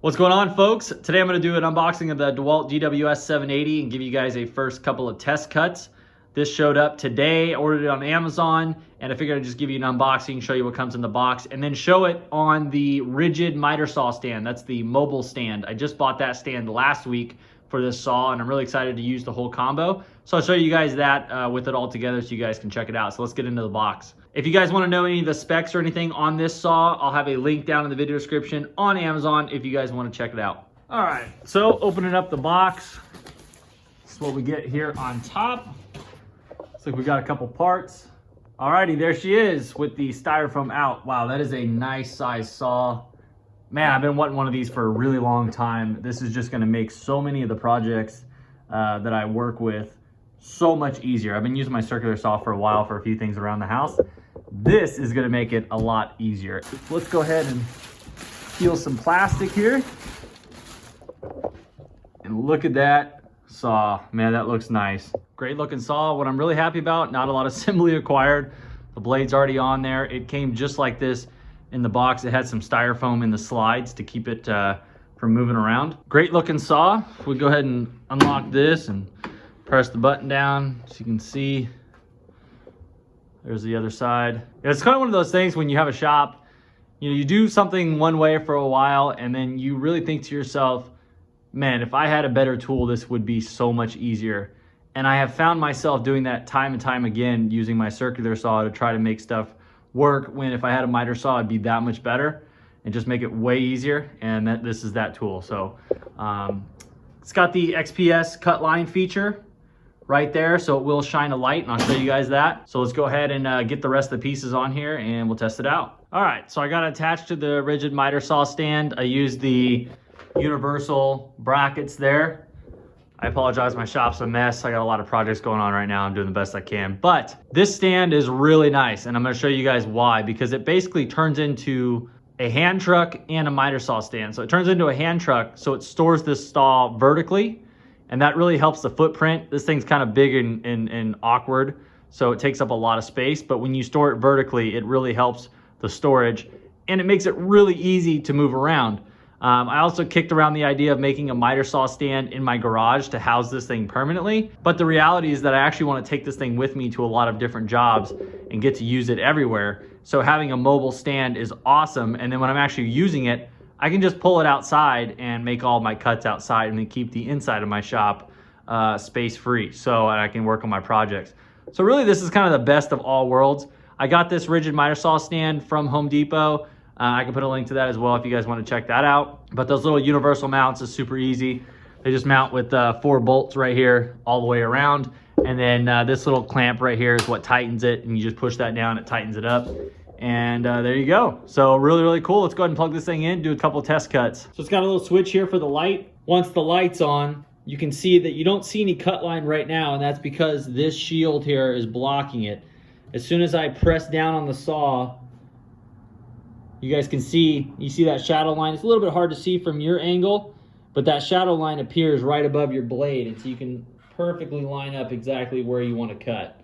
What's going on, folks? Today I'm going to do an unboxing of the Dewalt DWS780 and give you guys a first couple of test cuts. This showed up today, ordered it on Amazon, and I figured I'd just give you an unboxing, show you what comes in the box, and then show it on the rigid miter saw stand. That's the mobile stand. I just bought that stand last week for this saw, and I'm really excited to use the whole combo. So I'll show you guys that with it all together so you guys can check it out. So let's get into the box. If you guys want to know any of the specs or anything on this saw, I'll have a link down in the video description on Amazon if you guys want to check it out. All right, so opening up the box, this is what we get here on top. Looks like we got a couple parts. Alrighty, there she is with the styrofoam out. Wow, that is a nice size saw. Man, I've been wanting one of these for a really long time. This is just gonna make so many of the projects that I work with so much easier. I've been using my circular saw for a while for a few things around the house. This is gonna make it a lot easier. Let's go ahead and peel some plastic here. And look at that saw. Man, that looks nice. Great looking saw. What I'm really happy about, not a lot of assembly required. The blade's already on there. It came just like this in the box. It had some styrofoam in the slides to keep it from moving around. Great looking saw. We'll go ahead and unlock this and press the button down so you can see. There's the other side. It's kind of one of those things when you have a shop, you do something one way for a while and then you really think to yourself, man, if I had a better tool, this would be so much easier. And I have found myself doing that time and time again, using my circular saw to try to make stuff work, when if I had a miter saw, it'd be that much better and just make it way easier. And this is that tool. So it's got the XPS cut line feature right there, so it will shine a light, and I'll show you guys that. So let's go ahead and get the rest of the pieces on here and we'll test it out. All right, so I got it attached to the rigid miter saw stand. I used the universal brackets there. I apologize, my shop's a mess. I got a lot of projects going on right now. I'm doing the best I can. But this stand is really nice, and I'm gonna show you guys why, because it basically turns into a hand truck and a miter saw stand. So it turns into a hand truck, so it stores this saw vertically, and that really helps the footprint. This thing's kind of big and awkward, so it takes up a lot of space, but when you store it vertically, it really helps the storage, and it makes it really easy to move around. I also kicked around the idea of making a miter saw stand in my garage to house this thing permanently. But the reality is that I actually want to take this thing with me to a lot of different jobs and get to use it everywhere. So having a mobile stand is awesome. And then when I'm actually using it, I can just pull it outside and make all my cuts outside and then keep the inside of my shop space free, so I can work on my projects. So really this is kind of the best of all worlds. I got this rigid miter saw stand from Home Depot. I can put a link to that as well if you guys want to check that out. But those little universal mounts is super easy. They just mount with 4 bolts right here all the way around. And then this little clamp right here is what tightens it. And you just push that down, it tightens it up. And there you go. So really, really cool. Let's go ahead and plug this thing in, do a couple test cuts. So it's got a little switch here for the light. Once the light's on, you can see that you don't see any cut line right now. And that's because this shield here is blocking it. As soon as I press down on the saw, you guys can see, you see that shadow line. It's a little bit hard to see from your angle, but that shadow line appears right above your blade, and so you can perfectly line up exactly where you want to cut.